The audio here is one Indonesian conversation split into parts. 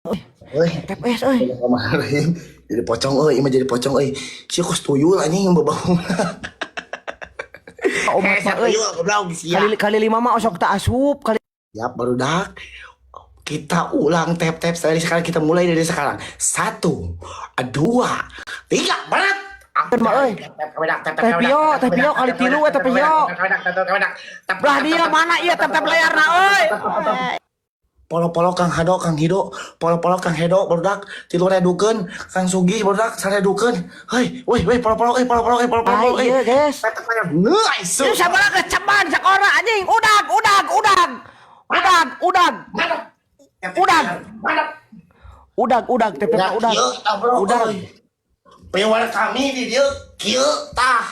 Euy, TPS euy. kemarin jadi pocong euy, imah jadi pocong euy. Si kos tuyul anjing yang babau. Umat mah euy. Goblok sia. Kali 5 mah osok tak asup kali. Siap barudak. Kita ulang tap-tap dari sekarang, kita mulai dari sekarang. 1, 2, 3, berat. Mah euy. Tepio kali 3 we tepio. Belah dia mana ieu tep layarna euy. Polo-polo Kang Hado, Kang Hido, polo-polo Kang Hedo, barudak, tilu redukeun, Kang Sugi, barudak, saredukeun. Hei, weh, polo-polo, polo-polo, Iya, guys. Nice. Itu sabaraha keceban sakora anjing. Udag. Udag, TPK udag. Udag. Pewara kami di dieu kieu tah.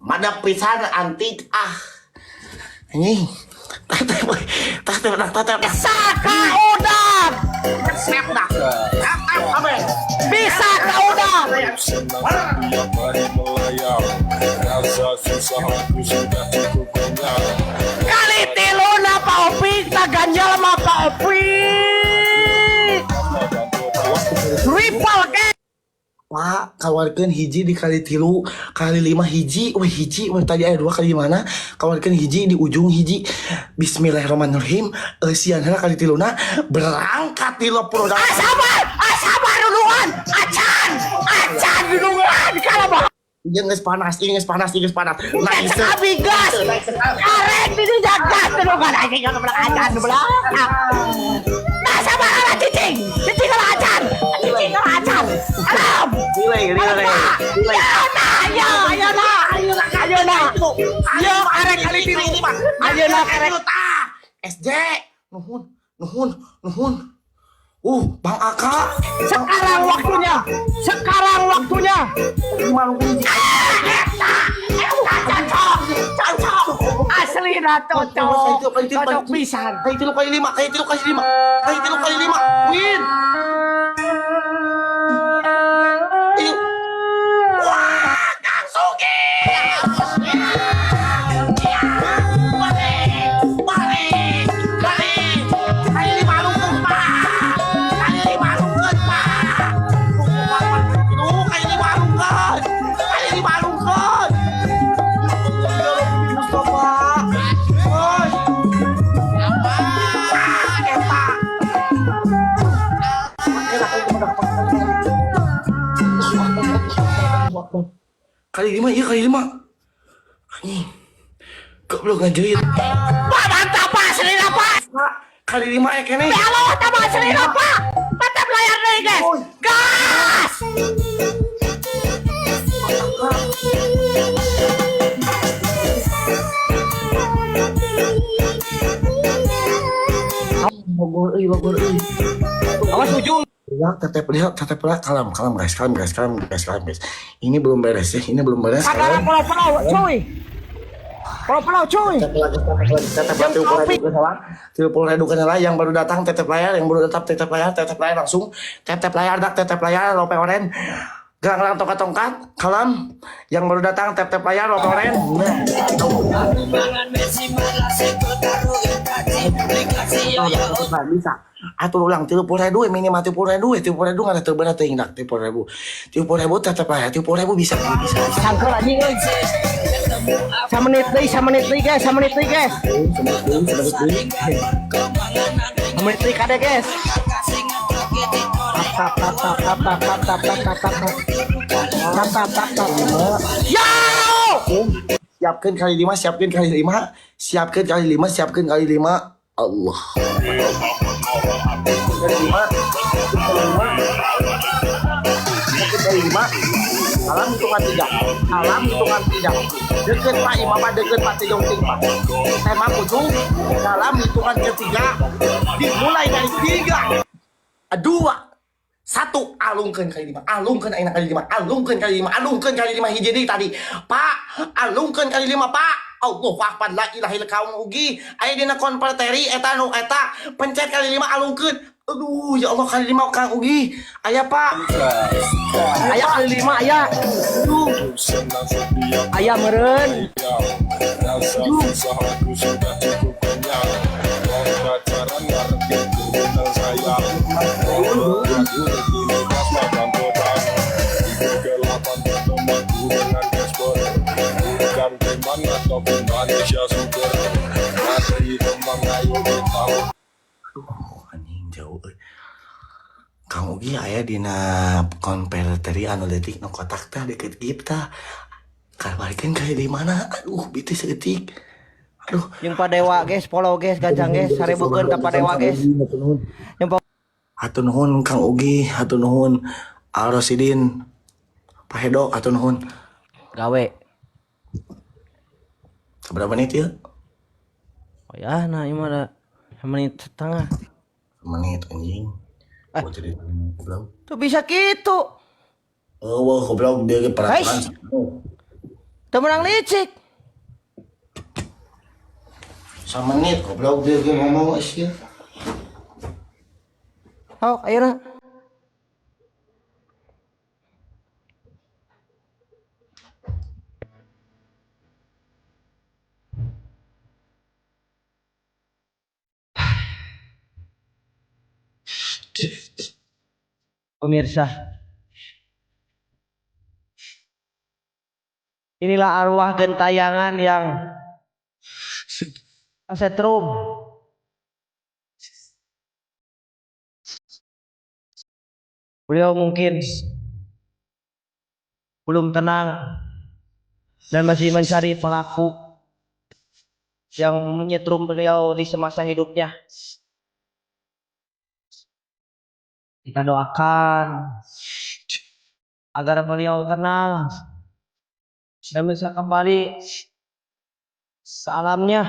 Madap pisan antik Anjing. Saka udag. Siap dah. Abe. Bisa ka udag. Kali 3 na Pak Opik, tak ganjal mah Pak Opik. Triple ke. Pak, kawarkeun hiji dikali 3, kali 5 hiji, hiji, tadi aya 2 kali mana? Kawarkeun hiji di ujung hiji. Bismillahirrahmanirrahim. Sianana kali 3na berangkat di lopro. Sabar duluan. Acan duluan kalau Ini geus panas. Nice. Abi gas. Karen di jagat duluan anjing kalau belak acan belak. Nah, sabar ala cicing kalau acan. Alam. Delay. Ayeuna. Yo arek kali 3 Pak. Ayeuna arek. SJ. Nuhun. Bang Aka. Sekarang waktunya. Asli cocok pisan. Kayak 3 kali 5. Win. Wah, Kang Sugi. Kali 5. Anjing. Goblok ngajerit. Pak mantap Pak, asli Pak. Kali 5 kene. Halo, tambah asli Pak. Mantap layar nih guys. Gas. Bogor euy. Awas ujung. Lihat, tetep kalem guys. Ini belum beres ya, Sekarang pulau cuy. Tetep layar yang baru datang tetep layar langsung tetep layar lope oren. Gelang tongkat kalem yang baru datang tetep layar lope oren. Bisa. Atur ulang 30.000 minimal 30.000 nggak terberat teuing dak 30.000 tetep layar 30.000 bisa. Sangkel anjing euy. Samenit deui guys. Samenit deui kade guys. Yo! Siapkan kali 5. Allah. Kali 5. Alam hitungan 3. Deket Pak Imam, deket Pak Tejong Ting Pak. Tema kudu dalam hitungan ketiga dimulai dari 3, 2, 1. Alungkeun kali 5. Alungkeun kali 5 hiji deui tadi. Pak, alungkeun kali 5 Pak. Allahu akbar, la ilaha illallah ugi. Aya dina konverteri eta pencet kali 5 alungkeun. Aduh, ya Allah kali 5 Kang Ugi. Aya Pak. Aya kali 5 aya. Aduh. Aya meureun. Aduh. Kang Ugi aya dina konverteri anu leutik nu kotak teh deket kita. Kabarkeun kayak di mana? Aduh, bitu seeutik. Aduh, Yang Padewa guys, follow guys, gajang guys, sarebukeun ka Padewa guys. Yang hatur nuhun Kang Ugi, hatur nuhun Al Rosidin, Pak Hedo, hatur nuhun. gawe. Seberapa menit ya? Oh ya, nah ini mah ada menit setengah. Menit anjing. Eh. Oh, jadi goblok. Tuh bisa gitu. Oh, wah, goblok dia ge peraturan. Guys. Tuh menang licik. Menit goblok dia ge ngomong sih. Oh, ayeuna. Pemirsa, inilah arwah gentayangan yang setrum. Beliau mungkin belum tenang dan masih mencari pelaku yang menyetrum beliau di semasa hidupnya. Kita doakan agar beliau tenang dan bisa kembali ke alamnya.